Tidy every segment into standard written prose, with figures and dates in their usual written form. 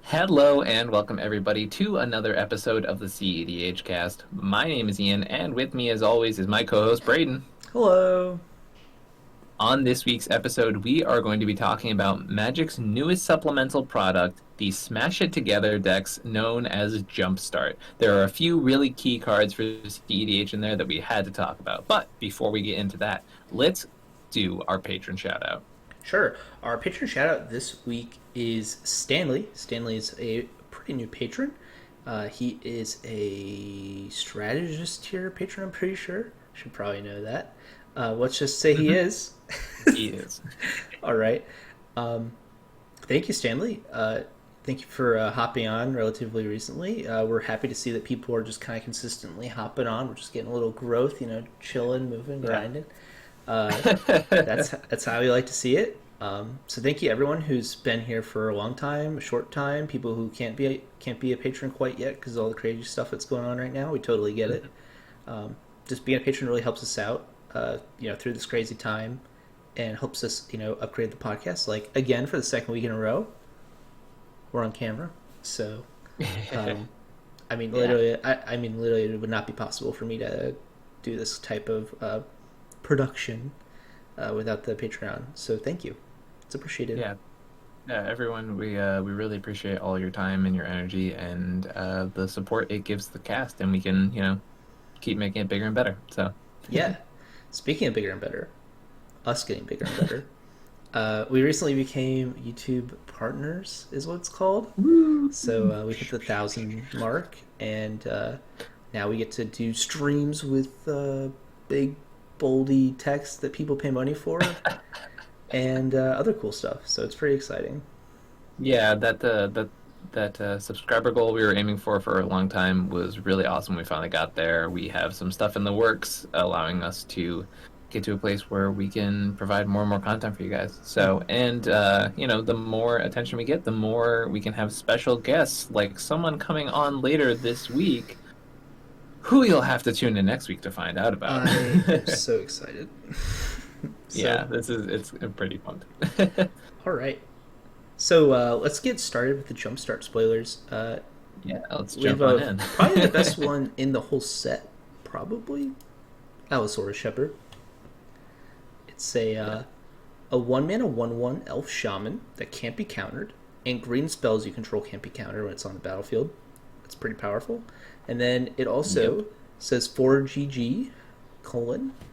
Hello and welcome everybody to another episode of the cEDH cast. My name is Ian, and with me as always is my co-host Braden. Hello. On this week's episode, we are going to be talking about Magic's newest supplemental product, the Smash It Together decks known as Jumpstart. There are a few really key cards for cEDH in there that we had to talk about. But before we get into that, let's do our patron shout out. Sure. Our patron shout out this week is Stanley. Stanley is a pretty new patron. He is a strategist tier patron, I'm pretty sure. Should probably know that. Let's just say he is. He is. All right. Thank you, Stanley. Thank you for hopping on relatively recently. We're happy to see that people are just kind of consistently hopping on. We're just getting a little growth, chilling, moving, grinding. That's how we like to see it. So thank you everyone who's been here for a long time, a short time, people who can't be a patron quite yet because of all the crazy stuff that's going on right now. We totally get it. Just being a patron really helps us out, through this crazy time, and helps us, upgrade the podcast. Like again, for the second week in a row, we're on camera. So, literally, literally, it would not be possible for me to do this type of production without the Patreon. So thank you. It's appreciated. Yeah. Yeah, everyone, we really appreciate all your time and your energy and the support it gives the cast, and we can, keep making it bigger and better. So Yeah. Speaking of bigger and better, us getting bigger and better, we recently became YouTube partners, is what it's called. Woo! So we hit the 1,000 mark, and now we get to do streams with big, boldy text that people pay money for, and other cool stuff. So it's pretty exciting. Yeah, that subscriber goal we were aiming for a long time was really awesome. We finally got there. We have some stuff in the works allowing us to get to a place where we can provide more and more content for you guys. So, and the more attention we get, the more we can have special guests, like someone coming on later this week, who you'll have to tune in next week to find out about. I am so excited. Yeah, it's pretty fun. All right. So let's get started with the Jumpstart spoilers. Yeah, let's We jump have on in. probably the best one in the whole set, probably. Allosaurus Shepherd. It's a 1-mana 1/1 elf shaman that can't be countered, and green spells you control can't be countered when it's on the battlefield. That's pretty powerful. And then it also says 4 GG,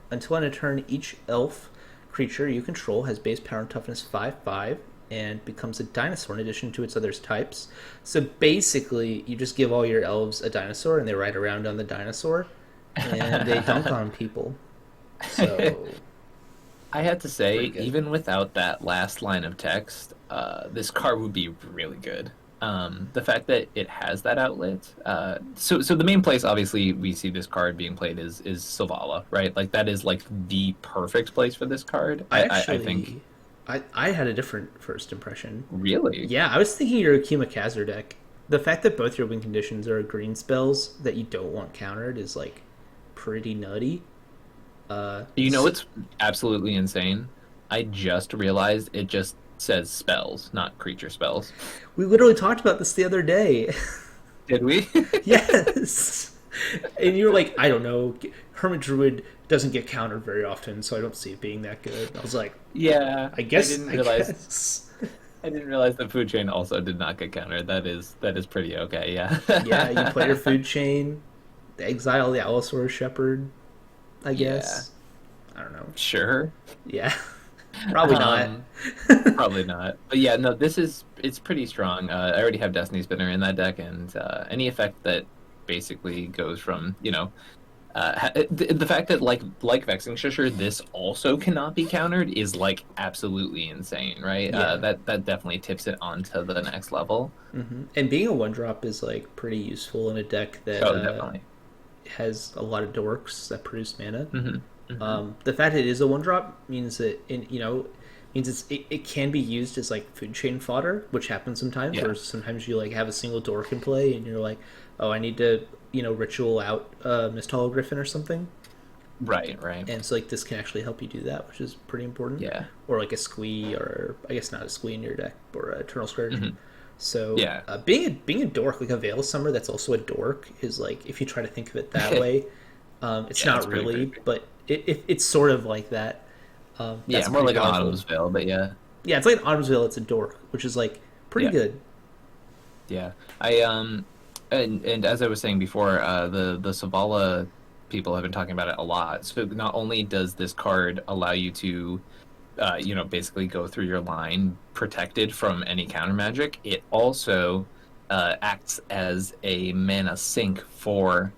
until end of turn, each elf creature you control has base power and toughness 5/5 and becomes a dinosaur in addition to its other types. So basically, you just give all your elves a dinosaur and they ride around on the dinosaur and they dunk on people. So I had to say, pretty good. even without that last line of text, this card would be really good. The fact that it has that outlet. So the main place, obviously, we see this card being played is Selvala, right? Like, that is, like, the perfect place for this card. I think. I had a different first impression. Really? Yeah, I was thinking your Akima Kazur deck. The fact that both your win conditions are green spells that you don't want countered is like pretty nutty. It's absolutely insane. I just realized it just says spells, not creature spells. We literally talked about this the other day. Did we? Yes. And you were like, I don't know, Hermit Druid doesn't get countered very often, so I don't see it being that good. I was like, Yeah. I guess. I didn't realize the food chain also did not get countered. That is pretty okay. Yeah. Yeah, you play your food chain, exile the Allosaurus Shepherd, I guess. I don't know. Sure. Yeah. Probably not. Probably not. But yeah, no, it's pretty strong. I already have Destiny Spinner in that deck, and any effect that basically goes from, the fact that like Vexing Shusher, this also cannot be countered is like absolutely insane, right? Yeah. That definitely tips it onto the next level. And being a 1-drop is like pretty useful in a deck that Definitely. has a lot of dorks that produce mana. Hmm. Hmm. The fact that it is a 1-drop means that it can be used as like food chain fodder, which happens sometimes. Yeah. Where sometimes you like have a single dork in play, and you're like, oh, I need to ritual out Mist Griffin or something. Right, right. And so like this can actually help you do that, which is pretty important. Yeah. Or like a squee, or I guess not a squee in your deck, or a Eternal Scourge. Mhm. So Yeah. being a dork, like a Veil Summer that's also a dork, is like if you try to think of it that way, it's Yeah, it's not pretty really, crazy. but it's sort of like that. That's Yeah, more pretty like an powerful. Autumn's Veil, but yeah. Yeah, it's like an Autumn's Veil. It's a dork, which is like pretty Yeah. good. Yeah. I and as I was saying before, the Savala people have been talking about it a lot. So not only does this card allow you to basically go through your line protected from any counter magic, it also acts as a mana sink for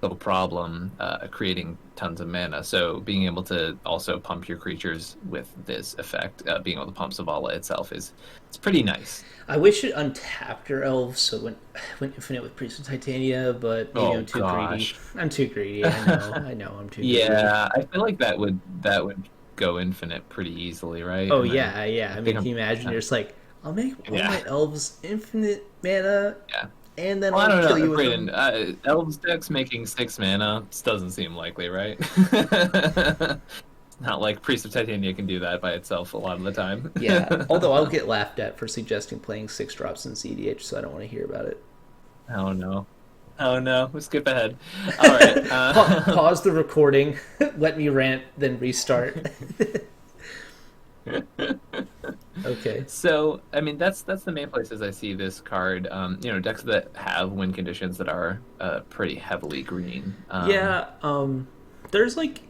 little problem, creating tons of mana. So being able to also pump your creatures with this effect, being able to pump Zavala itself it's pretty nice. I wish it untapped your elves so it went infinite with Priest of Titania, but maybe I'm Oh too greedy. gosh. I'm too greedy. I know, I'm too greedy. Yeah, I feel like that would go infinite pretty easily, right? Oh And then yeah, yeah. I I think mean, can you imagine? uh, You're just like, I'll make all yeah, my elves infinite mana, yeah. and then Well, I I'll don't kill know, you with Braden. them. Elves decks making 6 mana doesn't seem likely, right? Not like Priest of Titania can do that by itself a lot of the time. Yeah. Although I'll get laughed at for suggesting playing 6 drops in cEDH, so I don't want to hear about it. Oh no. Oh no. We skip ahead. All right. Pause the recording. Let me rant, then restart. Okay. So, I mean, that's the main places I see this card. Decks that have win conditions that are pretty heavily green. Yeah. There's like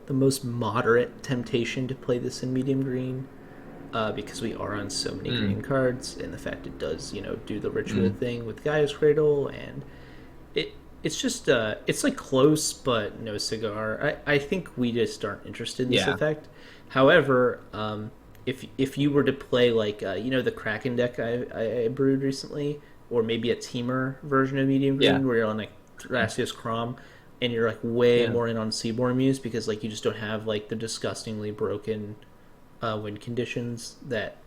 the most moderate temptation to play this in medium green, because we are on so many Mm, green cards, and the fact it does, do the ritual mm, thing with Gaia's Cradle, and it's just it's like close but no cigar. I think we just aren't interested in this yeah. effect. However, if you were to play like the Kraken deck I brewed recently, or maybe a teamer version of medium Yeah. green where you're on like Thrasios Crom, and you're like way Yeah. more in on Seaborn Muse because like you just don't have like the disgustingly broken win conditions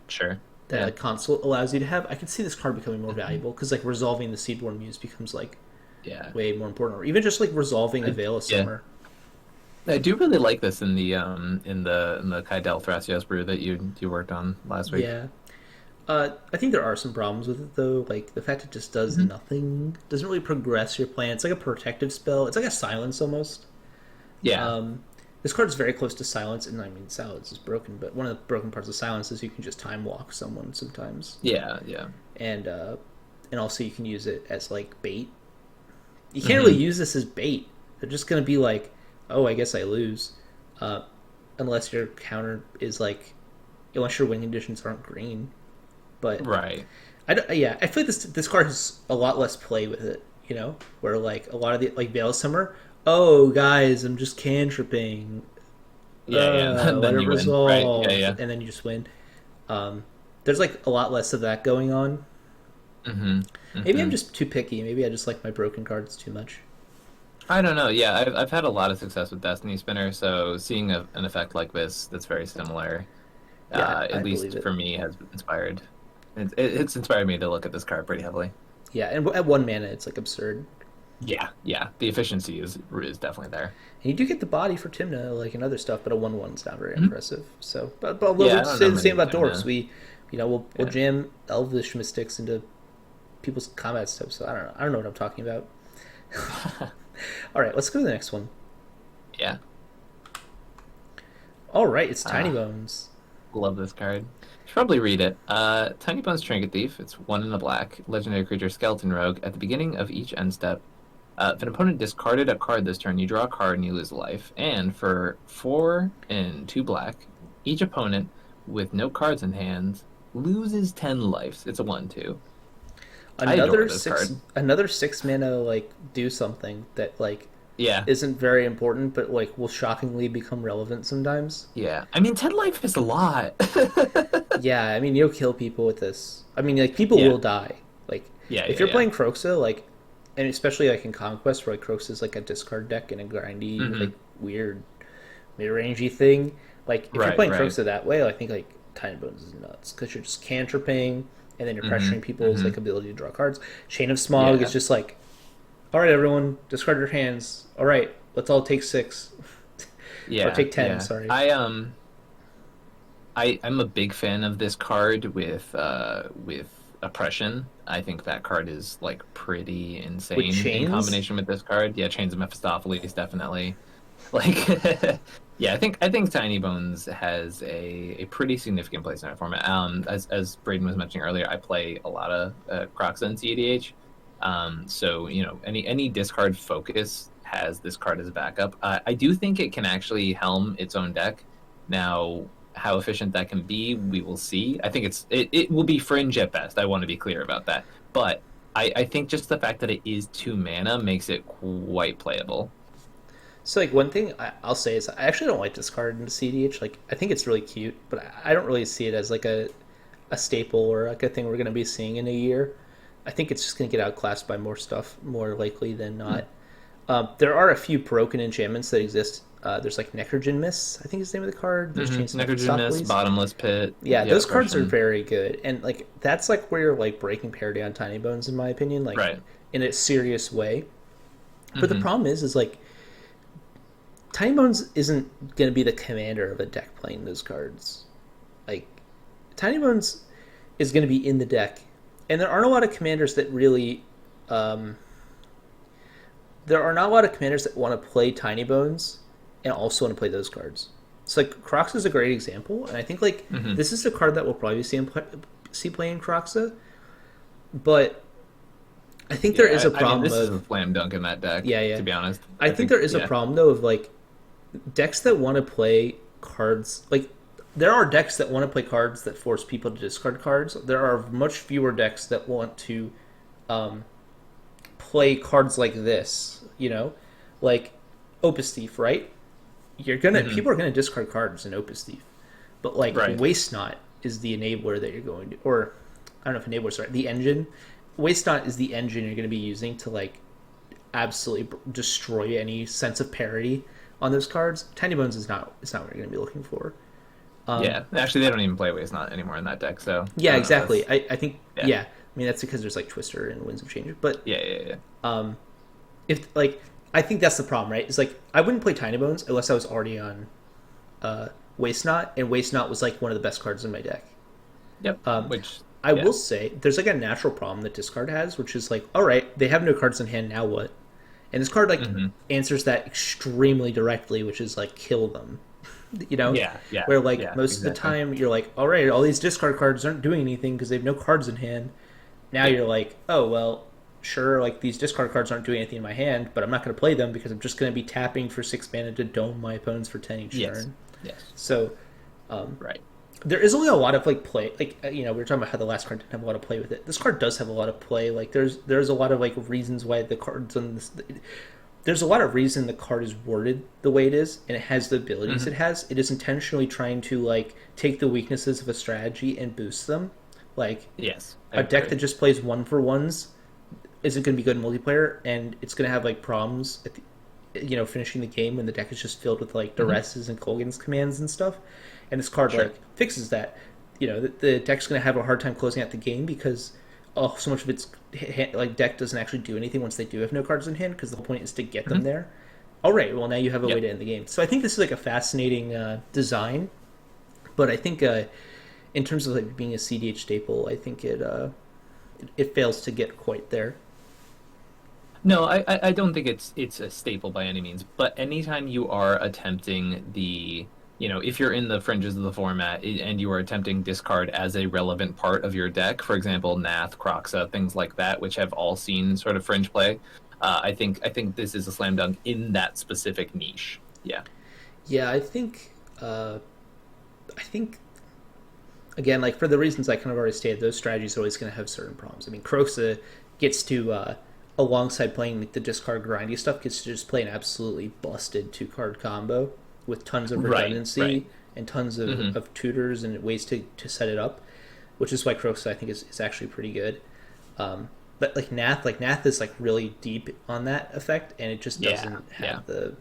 Sure. that Yeah. a console allows you to have. I can see this card becoming more valuable because like resolving the Seaborn Muse becomes like Yeah. way more important, or even just like resolving a Veil of Yeah. Summer. I do really like this in the Kydel Thrasios brew that you worked on last week. Yeah. I think there are some problems with it though. Like the fact it just does Mhm. nothing, doesn't really progress your plan. It's like a protective spell. It's like a silence almost. Yeah. Um, this card is very close to silence, and I mean silence is broken, but one of the broken parts of silence is you can just time walk someone sometimes, Yeah. Yeah. and also you can use it as like bait. You can't really Hmm. use this as bait. They're just gonna be like, oh, I guess I lose, uh, unless your counter is like, unless your win conditions aren't green. But Right. yeah, I feel like this card has a lot less play with it. Where like a lot of the like Veil Summer. Oh, guys, I'm just cantripping. Yeah. Yeah. Let Then it you win. Right. Yeah. resolve, Yeah. and then you just win. There's like a lot less of that going on. Hmm. Maybe I'm Hmm. just too picky. Maybe I just like my broken cards too much. I don't know. Yeah, I've had a lot of success with Destiny Spinner, so seeing an effect like this that's very similar, Yeah, I at believe least it. for me, has inspired. It's inspired me to look at this card pretty heavily. Yeah, and at 1 mana, it's like absurd. Yeah, yeah. The efficiency is definitely there. And you do get the body for Timna, like and other stuff, but a 1/1 is not very Mhm. impressive. So, but Yeah, we'll I don't say know the same many about of them dorks. now. We'll Yeah. jam Elvish mystics into people's combat stuff. So I don't know what I'm talking about. All right, let's go to the next one. Yeah. All right, it's Tiny Ah, Bones. love this card. Should probably read it. Tiny Bones Trinket Thief. It's 1 in a black. Legendary creature Skeleton Rogue. At the beginning of each end step, if an opponent discarded a card this turn, you draw a card and you lose a life. And for 4 and 2 black, each opponent with no cards in hand loses 10 lives. It's a 1/2. I adore Another this six, card. another 6 mana like do something that like Yeah, isn't very important, but like will shockingly become relevant sometimes. yeah. I mean, 10 life is a lot. Yeah, I mean you'll kill people with this. I mean like people Yeah, will die. Like yeah, if yeah, you're yeah. playing Croxa, like, and especially like in Conquest where like Croxa is like a discard deck and a grindy Hmm. like weird mid-rangey thing. Like if you're Right, playing right. Croxa that way, I think like Tiny Bones is nuts because you're just cantripping and then you're Hmm. pressuring people's Hmm. like ability to draw cards. Chain of Smog is Yeah, just like, all right, everyone, discard your hands. All right, let's all take 6 or yeah, take 10. yeah. Sorry. I'm a big fan of this card with oppression. I think that card is like pretty With insane in chains, combination with this card. Yeah, Chains of Mephistopheles definitely. Like, yeah, I think Tiny Bones has a pretty significant place in our format. As Braden was mentioning earlier, I play a lot of Croxa and cEDH. So any discard focus has this card as a backup. I do think it can actually helm its own deck. Now, how efficient that can be, we will see. I think it will be fringe at best. I want to be clear about that. But I think just the fact that it is 2 mana makes it quite playable. so like one thing I'll say is I actually don't like this card in cEDH. Like I think it's really cute, but I don't really see it as like a staple or like a thing we're going to be seeing in a year. I think it's just going to get outclassed by more stuff more likely than not. There are a few broken enchantments that exist. There's like Necrogen Mists, I think is the name of the card. There's Chains of Necrogen Mist, Mephistopheles. Bottomless Pit. Yeah, Yeah, those cards are oppression. very good, and like that's like where you're like breaking parity on Tiny Bones, in my opinion, like Right. in a serious way. But the Hmm. problem is like Tiny Bones isn't going to be the commander of a deck playing those cards. Like Tiny Bones is going to be in the deck, and there aren't a lot of commanders that really. Um, there are not a lot of commanders that want to play Tiny Bones and also want to play those cards. So like Crocs is a great example, and I think like Hmm. this is a card that we'll probably see playing Croxa, but I think there is Yeah, a I mean, problem this is a of slam dunk in that deck. yeah, yeah. To be honest, I I think think there is a yeah. problem though of like decks that want to play cards like there are decks that want to play cards that force people to discard cards. There are much fewer decks that want to um, play cards like this. Like Opus Thief, right? You're gonna Hmm. people are gonna discard cards in Opus Thief, but like Right. Waste Not is the enabler that you're going to, or I don't know if enabler's right. The engine, Waste Not is the engine you're going to be using to like absolutely destroy any sense of parity on those cards. Tiny Bones is not. It's not what you're going to be looking for. Um, Yeah. Actually, they don't even play Waste Not anymore in that deck. So I yeah, don't know if exactly. that's I think yeah. yeah. I mean that's because there's like Twister and Winds of Change, but Yeah. Yeah. Yeah. um, if like I think that's the problem, right? It's like I wouldn't play Tiny Bones unless I was already on Waste Not, and Waste Not was like one of the best cards in my deck. Yep. Um, Which I yeah. will say there's like a natural problem that discard has, which is like, all right, they have no cards in hand, now what? And this card like Hmm. answers that extremely directly, which is like kill them. you know, Yeah. Yeah. where like Yeah. most of the Exactly. time you're like, all right, all these discard cards aren't doing anything because they have no cards in hand. Now Yeah. you're like, oh well, sure, like these discard cards aren't doing anything in my hand, but I'm not going to play them because I'm just going to be tapping for 6 mana to dome my opponents for 10 each Yes. turn. Yes. So Right. there is only a lot of like play, like we were talking about how the last card didn't have a lot of play with it. This card does have a lot of play. Like there's a lot of like reasons why the cards on this. There's a lot of reason the card is worded the way it is, and it has the abilities it Hmm. has. It is intentionally trying to like take the weaknesses of a strategy and boost them. Like Yes. I a deck agree. that just plays one for ones isn't going to be good in multiplayer, and it's going to have like problems at finishing the game when the deck is just filled with like Hmm. duresses and Colgan's commands and stuff. And this card Sure. like fixes that. The deck's going to have a hard time closing out the game because so much of its like deck doesn't actually do anything once they do have no cards in hand because the whole point is to get them Hmm. there. All right, well now you have a way Yep. to end the game. So I think this is like a fascinating design, but I think in terms of like being a CDH staple, I think it fails to get quite there. No, I don't think it's a staple by any means. But anytime you are attempting if you're in the fringes of the format and you are attempting discard as a relevant part of your deck, for example, Nath, Croxa, things like that, which have all seen sort of fringe play, I think this is a slam dunk in that specific niche. Yeah. Yeah, I think again, like for the reasons I kind of already stated, those strategies are always going to have certain problems. I mean, Croxa gets to alongside playing like, the discard grindy stuff, gets to just play an absolutely busted 2 card combo with tons of Right. redundancy Right. and tons Hmm. of tutors and ways to set it up, which is why Croxa I think is actually pretty good. But like Nath is like really deep on that effect, and it just Yeah. doesn't Yeah. have the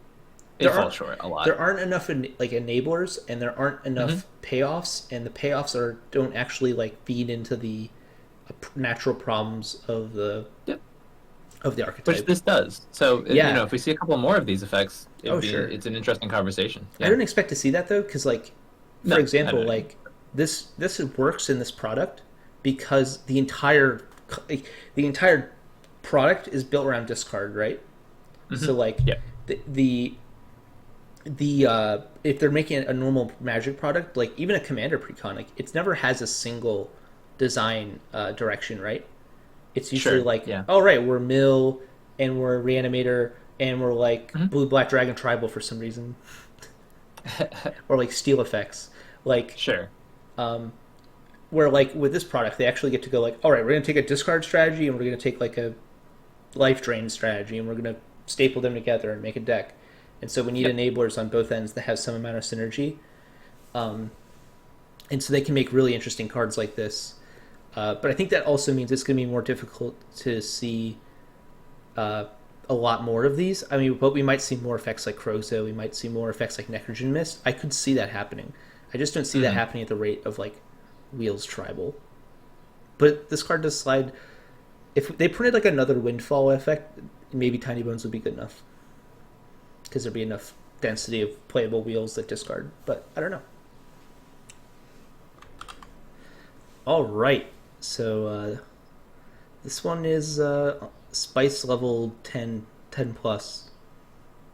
It there falls aren't short a lot. there aren't enough like enablers, and there aren't Hmm. enough payoffs, and the payoffs don't actually like feed into the natural problems Yep. of the Which archetype. this does. So Yeah. if we see a couple more of these effects, Oh sure. it's an interesting conversation. I Yeah. don't expect to see that though, because like for No, I example, don't. like this works in this product because the entire product is built around discard, right? So like Yeah. the if they're making a normal Magic product, like even a Commander precon, like it never has a single design direction, right? It's usually Sure. like, Yeah. oh right, we're mill and we're reanimator and we're like Mhm. blue black dragon tribal for some reason, or like steel effects, like Sure. where like with this product they actually get to go like, all right, we're gonna take a discard strategy and we're gonna take like a life drain strategy and we're gonna staple them together and make a deck. And so we need Yep. enablers on both ends that have some amount of synergy, and so they can make really interesting cards like this. But I think that also means it's going to be more difficult to see uh, a lot more of these. I mean, but we might see more effects like Crozo. We might see more effects like Necrogen Mist. I could see that happening. I just don't see that Mhm. happening at the rate of like Wheels Tribal. But this card does slide. If they printed like another Windfall effect, maybe Tiny Bones would be good enough because there'd be enough density of playable wheels that discard. But I don't know. All right, so this one is spice level 10, 10 plus.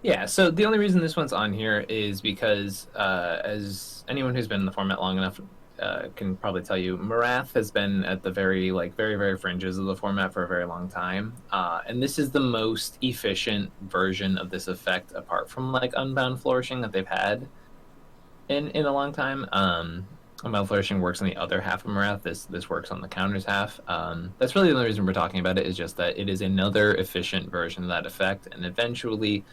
Yeah, so the only reason this one's on here is because, as anyone who's been in the format long enough can probably tell you, Marath has been at the very fringes of the format for a very long time. And this is the most efficient version of this effect, apart from like Unbound Flourishing, that they've had in a long time. Unbound Flourishing works on the other half of Marath. This works on the counters half. That's really the only reason we're talking about it, is just that it is another efficient version of that effect, and eventually,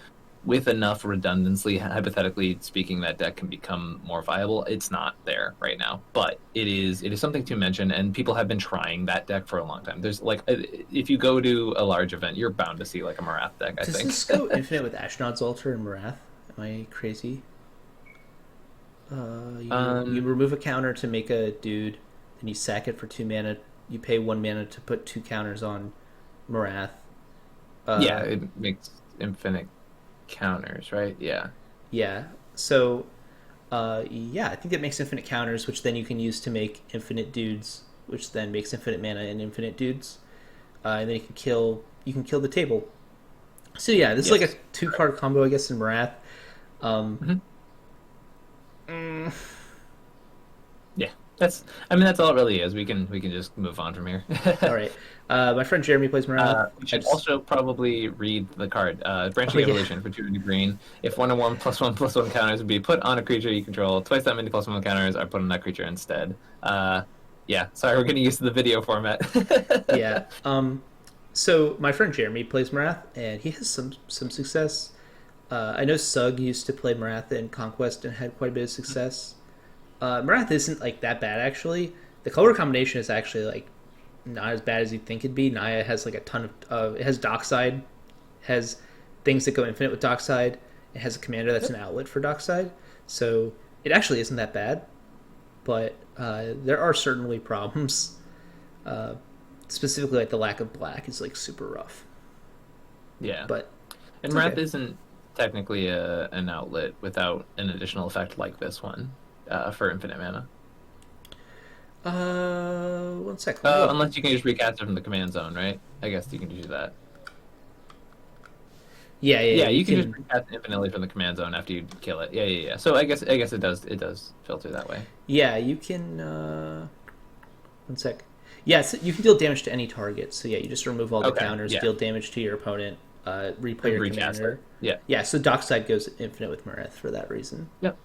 with enough redundancy, hypothetically speaking, that deck can become more viable. It's not there right now, but it is something to mention, and people have been trying that deck for a long time. There's like, if you go to a large event, you're bound to see like a Marath deck, I Does think. this go infinite with Ashnod's Altar and Marath? Am I crazy? You um, remove a counter to make a dude, then you sack it for 2 mana. You pay 1 mana to put 2 counters on Marath. yeah, Uh, it makes infinite counters, right? Yeah. yeah. So, yeah, I think that makes infinite counters, which then you can use to make infinite dudes, which then makes infinite mana and infinite dudes. And then you can kill the table. So yeah, this is like a Yes. 2 card combo, I guess, in Marath. Um, Mhm. mm, Yeah. That's all it really is. We can just move on from here. all right. My friend Jeremy plays Marath, We which should is also probably read the card. oh Branching yeah, Evolution for 2 green. If 1/1 +1/+1 counters would be put on a creature you control, twice that many +1 counters are put on that creature instead. Yeah, sorry, we're going to use the video format. yeah. So my friend Jeremy plays Marath, and he has some success. I know Sug used to play Marath in Conquest and had quite a bit of success. Marath isn't like that bad actually. The color combination is actually like not as bad as you'd think it'd be. Naya has like a ton of it has Dockside, has things that go infinite with Dockside. It has a commander that's an outlet for Dockside, so it actually isn't that bad. But there are certainly problems. Uh, Specifically, like the lack of black is like super rough. Yeah. But And it's okay. Wrath isn't technically an outlet without an additional effect like this one for infinite mana. 1 sec. Let me look. Unless you can just recast it from the command zone, right? I guess you can do that. Yeah, yeah, Yeah, you you can just can. recast infinitely from the command zone after you kill it. Yeah. So I guess it does filter that way. Yeah, you can. 1 sec. Yeah, so you can deal damage to any target. So yeah, you just remove all the Okay, counters, yeah. deal damage to your opponent, replay And your recast it. commander. Yeah. Yeah, so Dockside goes infinite with Mareth for that reason. Yep.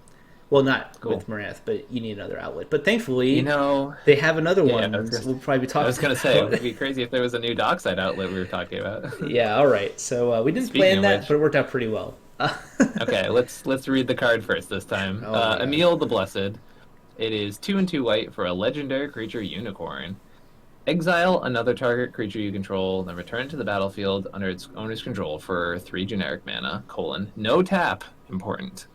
Well, not Cool. with Mareth, but you need another outlet. But You thankfully, know, they have another yeah, one we'll probably be I was talking gonna say it about. would be crazy if there was a new dockside outlet we were talking about. Yeah, all right. So we didn't Speaking plan of that, which, but it worked out pretty well. okay, let's read the card first this time. Oh my god. Emil the Blessed. It is 2/2 white for a legendary creature unicorn. Exile another target creature you control, then return it to the battlefield under its owner's control for 3 generic mana, no tap, important.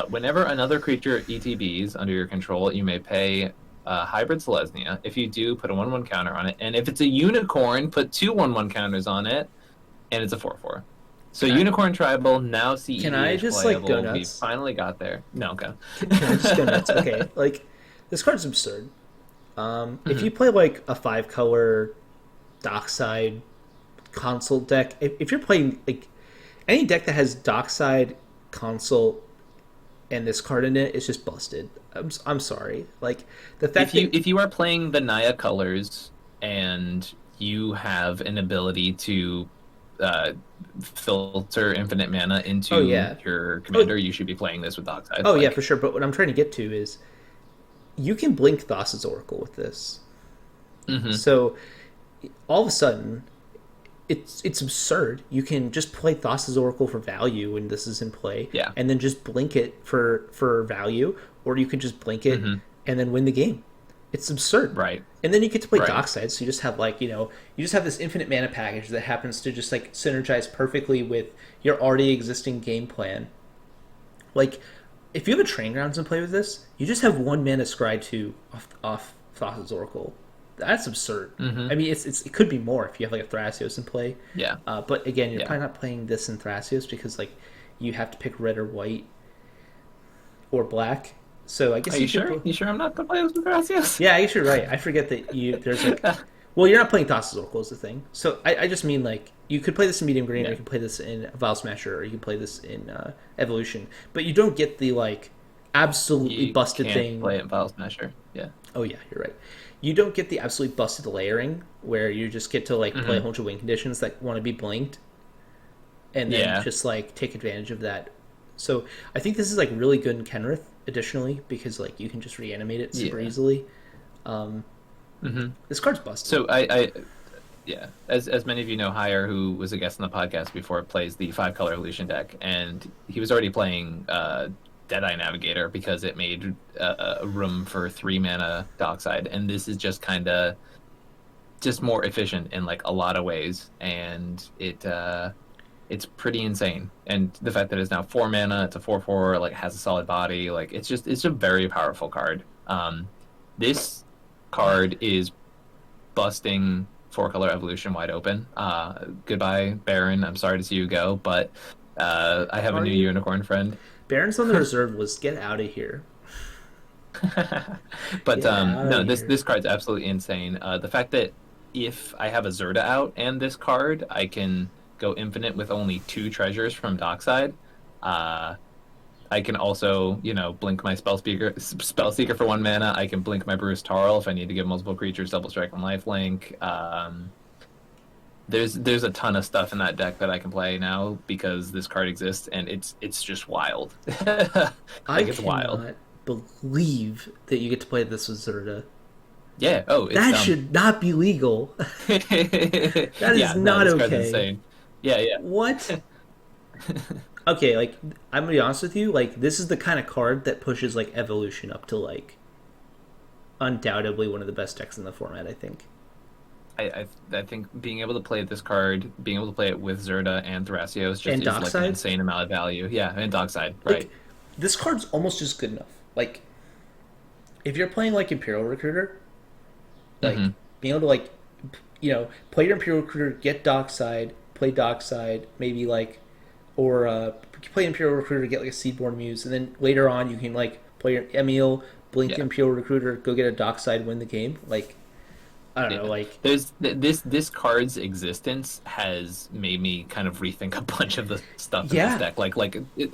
Whenever another creature ETBs under your control, you may pay Hybrid Selesnya. If you do, put a 1/1 counter on it. And if it's a unicorn, put 2 1/1 counters on it, and it's a 4/4. So Can I Unicorn Tribal, now can I cEDH just like go playable. We nuts? finally got there. No, okay. Can I just go nuts? Okay, like This card's absurd. If you play like a 5 color dockside console deck, if you're playing like any deck that has dockside console and this card in it, it's just busted. I'm sorry. Like the fact If you are playing the Naya colors and you have an ability to uh, filter infinite mana oh into yeah, your oh, commander, you should be playing this with Dockside. oh yeah, for Like, sure. But what I'm trying to get to is you can blink Thassa's Oracle with this. hmm So all of a sudden, it's absurd. You can just play Thassa's Oracle for value when this is in play, yeah, and then just blink it for value, or you can just blink it hmm and then win the game. It's absurd. right, And then you get to play right, Dockside, so you just have like you just have this infinite mana package that happens to just like synergize perfectly with your already existing game plan. Like if you have a Train Grounds and play with this, you just have 1 mana scry 2 off Thassa's Oracle. That's absurd. hmm I mean, it could be more if you have like a Thrasios in play. yeah, But again, you're yeah. probably not playing this in Thrasios because like you have to pick red or white or black. So I guess Are you you could. sure? You sure I'm not gonna play this with Gracias? Yeah, I guess you're right. I forget that there's like. Well, you're not playing Thassa's Oracle is the thing. So I just mean like you could play this in medium green, or Yeah, you can play this in Vile Smasher, or you can play this in Evolution. But you don't get the like absolutely you busted can't thing. play it File Smasher. Yeah. Oh yeah, you're right. You don't get the absolutely busted layering where you just get to like play a hmm bunch of win conditions that want to be blinked, and then Yeah. just like take advantage of that. So I think this is like really good in Kenrith additionally because like you can just reanimate it super Yeah. easily. Um, hmm this card's busted. So yeah, as many of you know, Hire, who was a guest on the podcast before, plays the 5 color illusion deck, and he was already playing Deadeye Navigator because it made a room for 3 mana Dockside, and this is just kind of just more efficient in like a lot of ways, and it's pretty insane. And the fact that it's now 4 mana, it's a 4/4, like has a solid body, like it's a very powerful card. This card is busting 4 color evolution wide open. Goodbye, Baron. I'm sorry to see you go, but I have a Are new you? unicorn friend. Baron's on the reserve was get out of here. But Get out of no, this here. this card's absolutely insane. The fact that if I have a Zerta out and this card, I can go infinite with only 2 treasures from Dockside. Uh, I can also, blink my Spellseeker for 1 mana. I can blink my Bruce Tarl if I need to give multiple creatures double strike and lifelink. There's a ton of stuff in that deck that I can play now because this card exists, and it's just wild. I Like it's wild. cannot believe that you get to play this with Zerta. Yeah. Oh, it's That dumb. should not be legal. That is Yeah. No, not this card's okay. insane. Yeah. Yeah. What? Okay, like I'm gonna be honest with you, like this is the kind of card that pushes like evolution up to like undoubtedly one of the best decks in the format, I think. I think being able to play this card, being able to play it with Zerta and Thrasios just And is like an Dockside, insane amount of value. Yeah, and Dockside, right. like this card's almost just good enough. Like if you're playing like Imperial Recruiter, like hmm being able to like play your Imperial Recruiter, get Dockside, play Dockside, maybe like or play Imperial Recruiter, get like a Seedborn Muse, and then later on you can like play your Emil, blink Yeah. Imperial Recruiter, go get a Dockside, win the game. Like I don't know, Yeah. like This card's existence has made me kind of rethink a bunch of the stuff in this yeah, deck.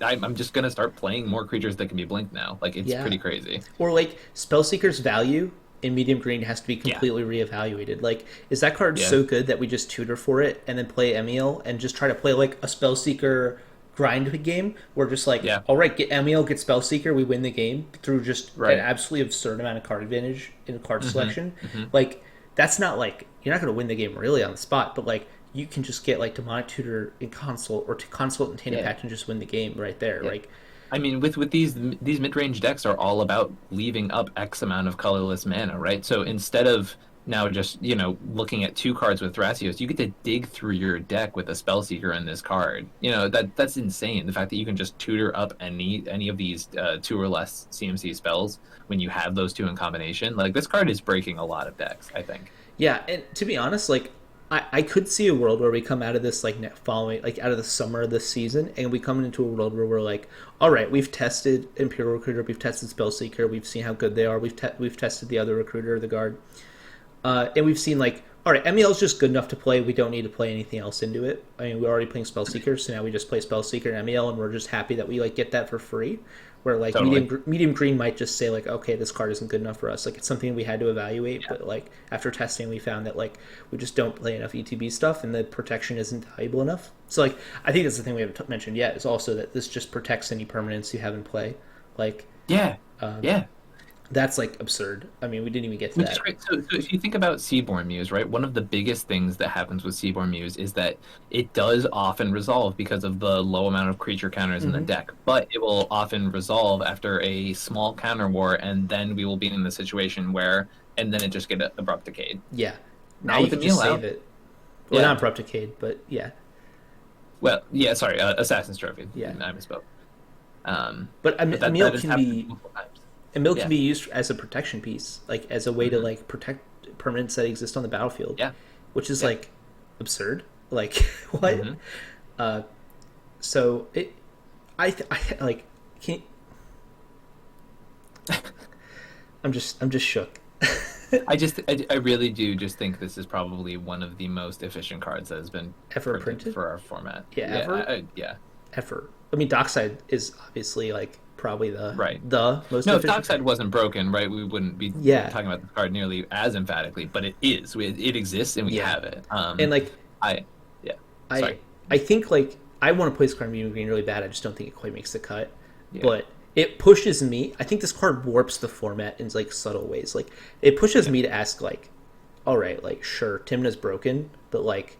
I'm just gonna start playing more creatures that can be blinked now. Like it's yeah. pretty crazy. Or like Spellseeker's value in medium green has to be Yeah, completely reevaluated. Like, is that card yeah, so good that we just tutor for it and then play Emil and just try to play like a Spellseeker grind game where just like, yeah. all right, get Emil, get Spellseeker, we win the game through just an Right. absolutely absurd amount of card advantage in card hmm selection. hmm Like, that's not like you're not going to win the game really on the spot, but like you can just get like Demonic Tutor in console or to consult and Tainted Yeah, Patch and just win the game right there. yeah. Like, I mean, with these mid range decks are all about leaving up X amount of colorless mana, right? So instead of now just looking at 2 cards with Thrasios, you get to dig through your deck with a Spellseeker in this card. That's insane. The fact that you can just tutor up any of these 2 or less CMC spells when you have those two in combination, like this card is breaking a lot of decks. I think. yeah, and to be honest, like I could see a world where we come out of this like following like out of the summer of this season, and we come into a world where we're like, all right, we've tested Imperial Recruiter, we've tested Spellseeker, we've seen how good they are, we've tested the other recruiter, the guard, and we've seen like, all right, MEL is just good enough to play. We don't need to play anything else into it. I mean, we're already playing Spellseeker, so now we just play Spellseeker and MEL, and we're just happy that we like get that for free. Where like Totally. medium green might just say like, okay, this card isn't good enough for us. Like it's something we had to evaluate, Yeah. but like after testing, we found that like we just don't play enough ETB stuff, and the protection isn't valuable enough. So like I think that's the thing we haven't mentioned yet is also that this just protects any permanents you have in play. Like Yeah. Yeah. that's like absurd. I mean, we didn't even get to Which is that. great. So if you think about Seaborn Muse, right, one of the biggest things that happens with Seaborn Muse is that it does often resolve because of the low amount of creature counters in the Mm-hmm. deck, but it will often resolve after a small counter war, and then we will be in the situation where, and then it just get abrupt decayed. Yeah. Now Not you with can just Emil save out. it. Well, Yeah. not Prepticade, but yeah, Well, yeah, sorry, Assassin's Trophy. yeah. I misspoke. But But that, Emil that has can happened be multiple times. Emil can Yeah. be used as a protection piece, like as a way to Hmm. like protect permanents that exist on the battlefield, Yeah. which is Yeah. like absurd. Like what? Hmm. Uh, so it, I like can't. I'm just shook. I really do just think this is probably one of the most efficient cards that has been Ever printed? for our format. Yeah, ever? Yeah, Effort. I mean, Dockside is obviously like probably right. the most No, if efficient. Dockside wasn't broken, right, we wouldn't be Yeah, talking about this card nearly as emphatically. But it is. It exists, and we yeah, have it. and like I, yeah. I Sorry. I think like I want to play this card in medium green really bad. I just don't think it quite makes the cut. Yeah. But it pushes me. I think this card warps the format in like subtle ways. Like it pushes me to ask like, all right, like sure, Timna's broken, but like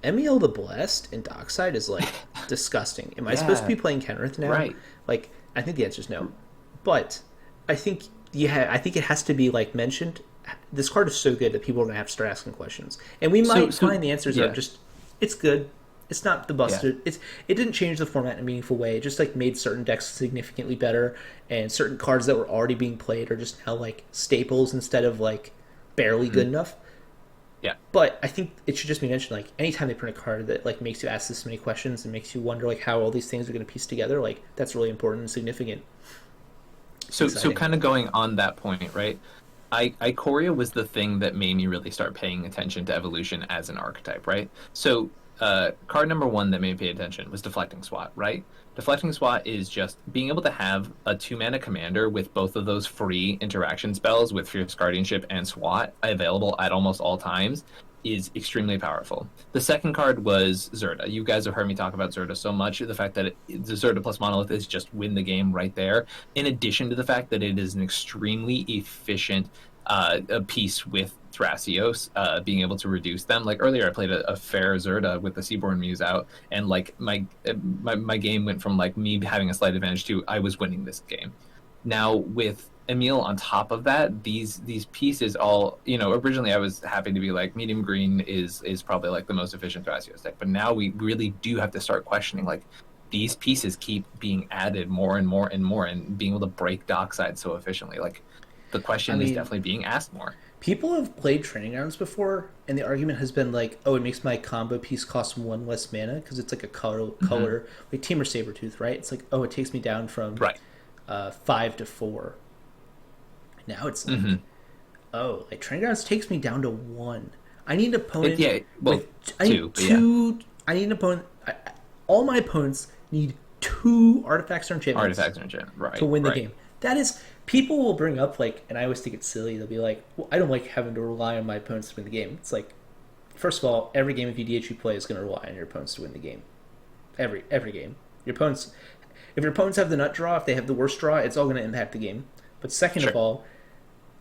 MEL the Blessed and Dockside is like disgusting. Am I supposed to Yeah. be playing Kenrith now? Right. Like I think the answer is no. But I think I think it has to be like mentioned. This card is so good that people are gonna have to start asking questions, and we might So find the answers yeah. are just it's good. It's not the busted. It didn't change the format in a meaningful way. It just like made certain decks significantly better, and certain cards that were already being played are just now like staples instead of like barely good enough. Yeah. But I think it should just be mentioned like anytime they print a card that like makes you ask this many questions and makes you wonder like how all these things are going to piece together, like that's really important and significant. So Exciting. kind of going on that point, right? Ikoria was the thing that made me really start paying attention to evolution as an archetype, right? So card number one that made me pay attention was Deflecting Swat, right? Deflecting Swat is just being able to have a 2-mana commander with both of those free interaction spells with Fierce Guardianship and Swat available at almost all times is extremely powerful. The second card was Zerda. You guys have heard me talk about Zerda so much. The fact that the Zerda plus Monolith is just win the game right there. In addition to the fact that it is an extremely efficient a piece with Thrasios, being able to reduce them. Like earlier, I played a fair Zerda with the Seaborn Muse out, and like my game went from like me having a slight advantage to I was winning this game. Now with Emil on top of that, these pieces all, originally I was happy to be like medium green is probably like the most efficient Thrasios deck, but now we really do have to start questioning like these pieces keep being added more and more and more, and being able to break Dockside so efficiently. Like the I question is mean, definitely being asked more. people have played training grounds before, and the argument has been like, oh, it makes my combo piece cost one less mana because it's like a color like Team or Sabretooth, right? It's like, oh, it takes me down from Right. 5 to 4. Now it's like, Hmm. oh, like training grounds takes me down to 1. I need an opponent Yeah, well, with I need 2, but yeah. two. I need an opponent. All my opponents need 2 artifacts or enchantments Artifacts and shit. Right. to win the right. game. That is, people will bring up like, and I always think it's silly. They'll be like, well, I don't like having to rely on my opponents to win the game. It's like, first of all, every game of EDH you play is going to rely on your opponents to win the game. Every game, your opponents. If your opponents have the nut draw, if they have the worst draw, it's all going to impact the game. But second of Sure. all,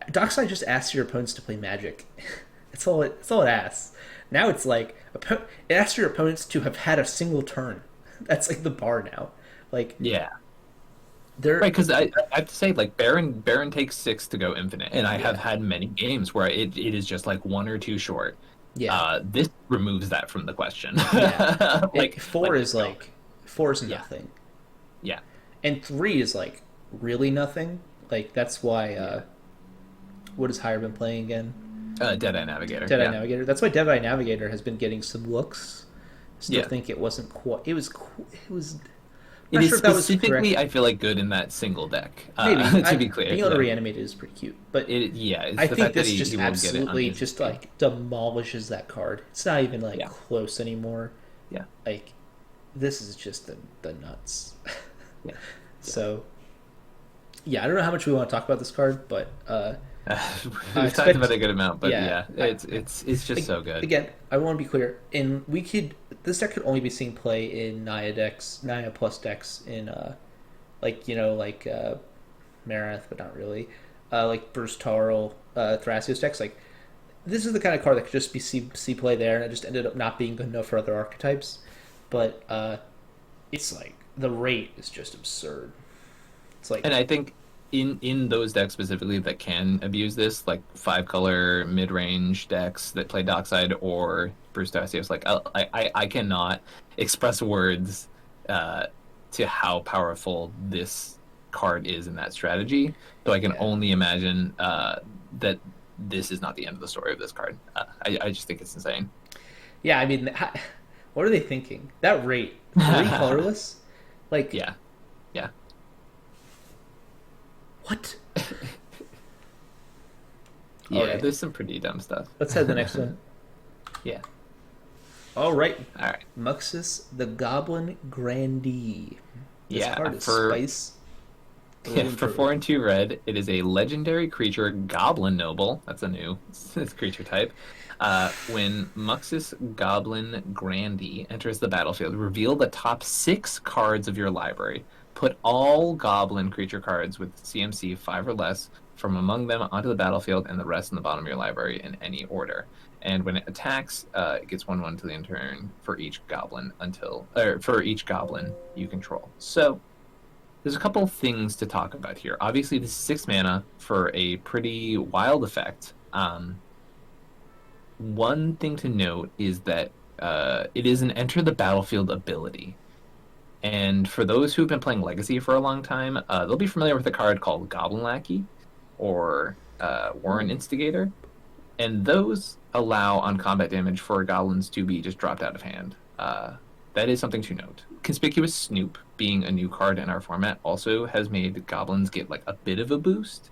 Dockside just asks your opponents to play Magic. That's all it asks. Now it's like it asks your opponents to have had a single turn. That's like the bar now. Like Yeah. they're Right, because I have to say, like Baron takes 6 to go infinite, and I have Yeah. had many games where it is just like 1 or 2 short. yeah. This removes that from the question. Yeah. like 4 is no. like 4 is Yeah. nothing, Yeah. and 3 is like really nothing. Like that's why. Yeah. What has Hire been playing again? Deadeye Navigator. Deadeye Yeah, Navigator. That's why Deadeye Navigator has been getting some looks. Still yeah. think it wasn't quite. It was. It was. I'm It not is sure if that was specifically, correct. I feel like, good in that single deck. Maybe To be clear, being able to yeah. reanimate it is pretty cute, but Yeah, it's I the think fact that this he just will get it on absolutely instant just speed. like demolishes that card. It's not even like Yeah, close anymore. yeah, Like this is just the nuts. yeah. So yeah, I don't know how much we want to talk about this card, but I We've talked about expect a good amount, but yeah. yeah, it's just so good. Again, I want to be clear. In we could this deck could only be seen play in Naya decks, Naya plus decks in like Marath, but not really. Like Bruce Tarl, Thrasios decks. Like this is the kind of card that could just be see play there, and it just ended up not being good enough for other archetypes. But it's like the rate is just absurd. It's like And I think in those decks specifically that can abuse this, like 5 color mid range decks that play Dockside or Bruce Dacios, like I cannot express words to how powerful this card is in that strategy. So I can yeah, only imagine that this is not the end of the story of this card. I just think it's insane. yeah. I mean, what are they thinking? That rate, 3 colorless, like Yeah, yeah, what? yeah. Okay, There's some pretty dumb stuff. let's head to the next one. Yeah. All right, All right. Muxus the Goblin Grandee. This Yeah. card is For spice. Yeah, for 4 and 2 red, it is a legendary creature, Goblin Noble. That's a new creature type. When Muxus Goblin Grandee enters the battlefield, reveal the top 6 cards of your library. Put all Goblin creature cards with CMC 5 or less from among them onto the battlefield, and the rest in the bottom of your library in any order. And when it attacks, it gets 1/1 to the end turn for each goblin for each goblin you control. So there's a couple things to talk about here. Obviously, this is 6 mana for a pretty wild effect. One thing to note is that it is an enter the battlefield ability. And for those who've been playing Legacy for a long time, they'll be familiar with a card called Goblin Lackey or Warren Instigator. And those allow on combat damage for goblins to be just dropped out of hand. That is something to note. Conspicuous Snoop, being a new card in our format, also has made goblins get like a bit of a boost.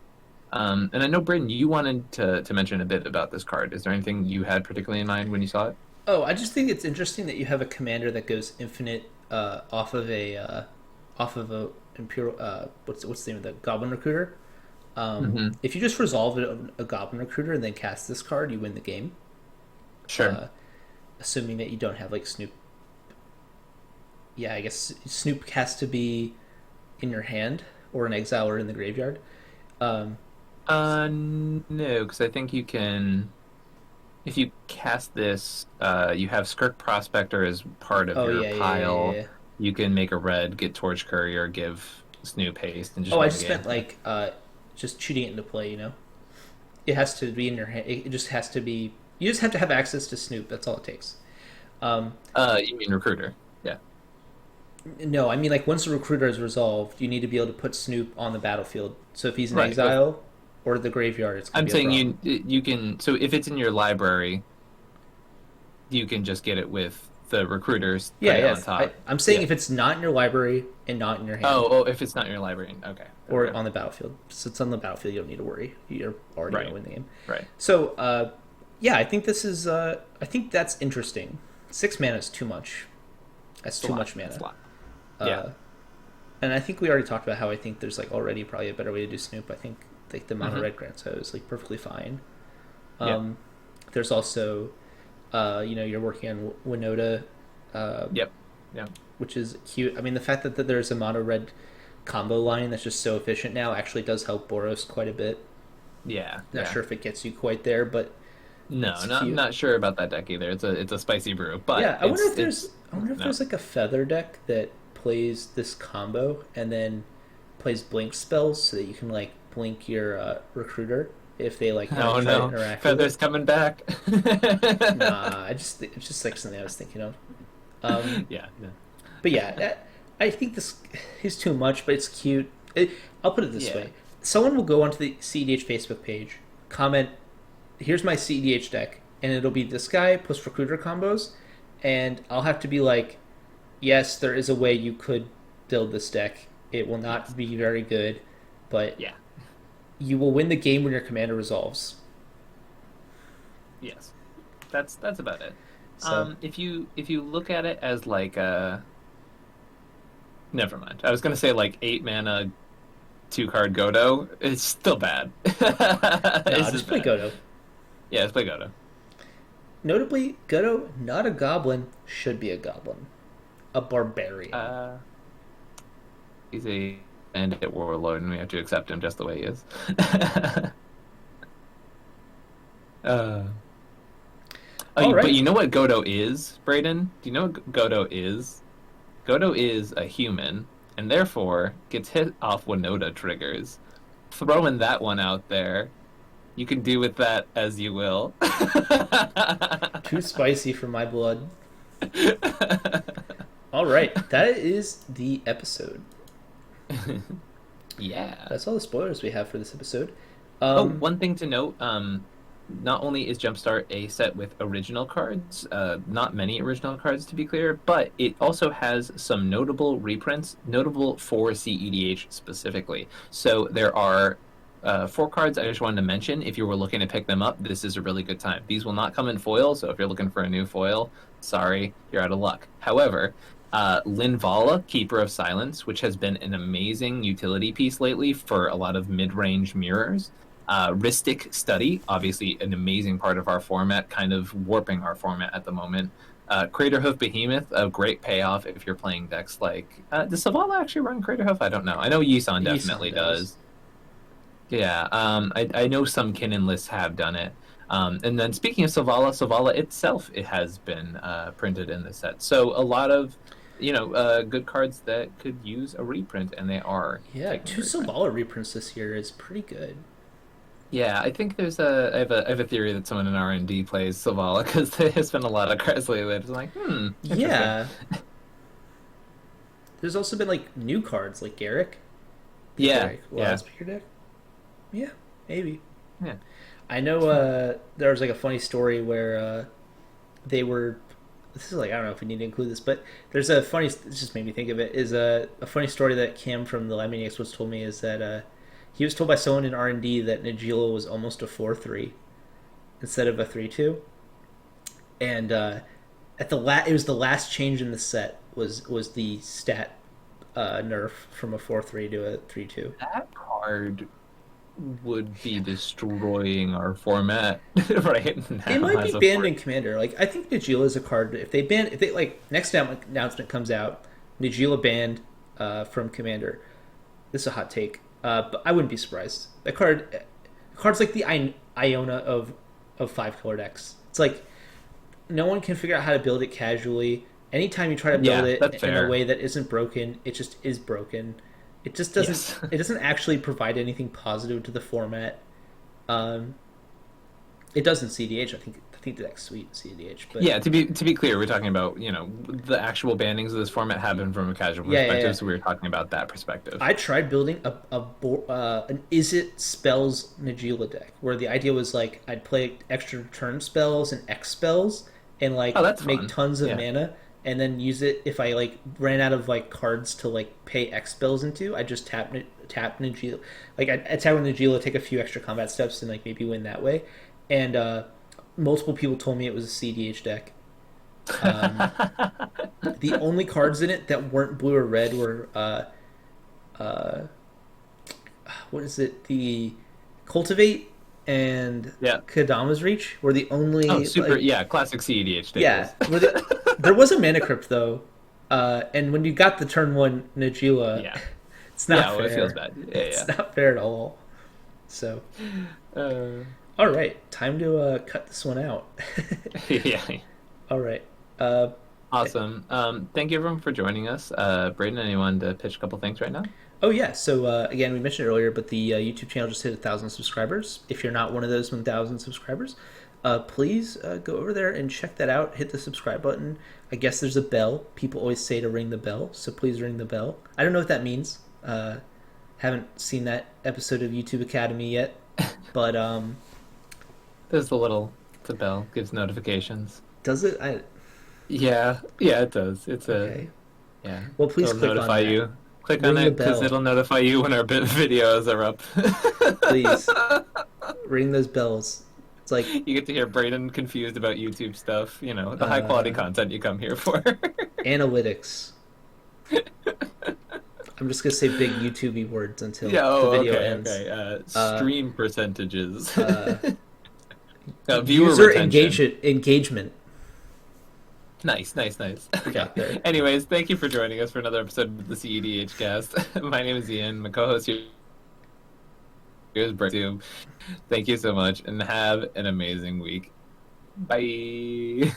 And I know, Bryn, you wanted to mention a bit about this card. Is there anything you had particularly in mind when you saw it? Oh, I just think it's interesting that you have a commander that goes infinite off of a imperial. What's the name of the Goblin Recruiter? Mm-hmm. If you just resolve a Goblin Recruiter and then cast this card, you win the game. Sure. Assuming that you don't have like Snoop. Yeah, I guess Snoop has to be in your hand or in exile or in the graveyard. No, because I think you can. If you cast this, you have Skirk Prospector as part of Oh your yeah, pile. yeah. You can make a red, get Torch Courier, give Snoop haste, and just Oh, I win just the game. meant like just shooting it into play. You know, it has to be in your hand. It just has to be. You just have to have access to Snoop. That's all it takes. You mean Recruiter? Yeah. No, I mean like once the recruiter is resolved, you need to be able to put Snoop on the battlefield. So if he's in Right. exile or the graveyard, it's gonna I'm be a saying problem. you can. So if it's in your library, you can just get it with the recruiters. Yeah, Put it on yes. top. I'm saying Yeah. if it's not in your library and not in your hand If it's not in your library, okay. or Okay. on the battlefield, so it's on the battlefield, you don't need to worry. You're already Right. gonna win the game. Right. So yeah, I think this is. I think that's interesting. 6 mana is too much. That's It's a too lot. much mana. It's a lot. Uh, Yeah. And I think we already talked about how I think there's like already probably a better way to do Snoop. I think like the mono Mhm. red grants is like perfectly fine. Yeah. There's also, you're working on Winota, Yep. Yeah. which is cute. I mean, the fact that there's a mono red combo line that's just so efficient now actually does help Boros quite a bit. Yeah. Not Yeah. sure if it gets you quite there, but No, it's not cute. not sure about that deck either. It's a spicy brew, but Yeah, I wonder if it's no. there's like a feather deck that plays this combo and then plays blink spells so that you can like blink your recruiter if they like Oh try to no, interact with Feather's it. coming back. Nah, it's just like something I was thinking of. Um, Yeah. No. but yeah, I think this is too much, but it's cute. I'll put it this Yeah. way: someone will go onto the cEDH Facebook page, comment here's my cEDH deck, and it'll be this guy plus recruiter combos, and I'll have to be like, yes, there is a way you could build this deck. It will Yes. not be very good, but Yeah. you will win the game when your commander resolves. Yes. That's about it. So If you look at it as like never mind. I was gonna say like 8 mana 2 card Godo. It's still bad. no, It's just just play bad. Godo. Yeah, let's play Godo. Notably, Godo, not a goblin, should be a goblin. A barbarian. Uh, he's a bandit warlord, and we have to accept him just the way he is. uh, All but right. you know what Godo is, Brayden? Do you know what Godo is? Godo is a human, and therefore gets hit off Winota triggers. Throwing that one out there, you can do with that as you will. Too spicy for my blood. All right, that is the episode. Yeah. That's all the spoilers we have for this episode. Oh, one thing to note, not only is Jumpstart a set with original cards, not many original cards to be clear, but it also has some notable reprints, notable for cEDH specifically. So there are 4 cards I just wanted to mention. If you were looking to pick them up, this is a really good time. These will not come in foil, so if you're looking for a new foil, sorry, you're out of luck. However, Linvala, Keeper of Silence, which has been an amazing utility piece lately for a lot of mid-range mirrors. Ristic Study, obviously an amazing part of our format, kind of warping our format at the moment. Craterhoof Behemoth, a great payoff if you're playing decks like... does Savala actually run Craterhoof? I don't know. I know Yisan definitely does. Yeah, I know some Kinnan lists have done it. And then speaking of Savala, Savala itself, it has been printed in the set. So a lot of, good cards that could use a reprint, and they are. Yeah, taking a 2 reprint. Savala reprints this year is pretty good. Yeah, I think I have a theory that someone in R&D plays Savala because there's been a lot of cards lately. It's like, interesting. Yeah. There's also been like new cards like Garrick. Yeah, Garrick, yeah, Speaker deck. Yeah, maybe. yeah. I know there was like a funny story where they were. This is like I don't know if we need to include this, but there's a funny. This just made me think of it. Is a funny story that Cam from the Lemony Experts told me is that he was told by someone in R&D that Najila was almost a 4/3 instead of a 3/2, and it was the last change in the set was the stat nerf from a 4/3 to a 3/2. That card would be destroying our format right now. It might be as a banned four- in Commander. Like I think Najila is a card. If they like next announcement comes out, Najila banned from Commander. This is a hot take, but I wouldn't be surprised. That card's like the Iona of 5 color decks. It's like no one can figure out how to build it casually. Anytime you try to build Yeah, it that's in a fair. way that isn't broken, it just is broken. It just doesn't. Yes. It doesn't actually provide anything positive to the format. Um, it does in cEDH. I think the deck's sweet in cEDH. But Yeah, to be clear, we're talking about, the actual bannings of this format happen from a casual Yeah, yeah, perspective, yeah. so we were talking about that perspective. I tried building an Is It Spells Najila deck where the idea was like I'd play extra turn spells and X spells and like Oh, that's make fun. tons of Yeah. mana and then use it if I like ran out of like cards to like pay X spells into. I just tap Najila, like I tap with Najila, take a few extra combat steps and like maybe win that way. And multiple people told me it was a cEDH deck. Um, the only cards in it that weren't blue or red were uh, what is it? The Cultivate and Yeah. Kadama's Reach were the only. Oh, super! like- Yeah, classic cEDH staples. yeah. There was a Mana Crypt though, and when you got the turn 1 Najila, Yeah. it's not Yeah, fair. well, it feels bad. Yeah, It's not fair at all. So, yeah. all right, time to cut this one out. Yeah. All right. Awesome. Thank you everyone for joining us. Braden, anyone to pitch a couple things right now? Oh yeah, so again, we mentioned it earlier, but the YouTube channel just hit 1,000 subscribers. If you're not one of those 1,000 subscribers, please go over there and check that out. Hit the subscribe button. I guess there's a bell. People always say to ring the bell, so please ring the bell. I don't know what that means. Haven't seen that episode of YouTube Academy yet, but There's the bell gives notifications. Does it? I Yeah, it does. It's a Okay. yeah. Well, please It'll click on notify that. you. Click on Ring the it because bell, it'll notify you when our bit videos are up. please. Ring those bells. It's like You get to hear Brayden confused about YouTube stuff. You know, the high quality uh, content you come here for. analytics. I'm just gonna say big YouTubey words until Yeah. the Oh, video okay. ends. Okay. Uh, Stream percentages. uh, Viewer user retention. engagement. Nice, nice, nice. We Okay. got there. Anyways, thank you for joining us for another episode of the cEDH cast. My name is Ian. My co-host here is Brayden. Thank you so much, and have an amazing week. Bye.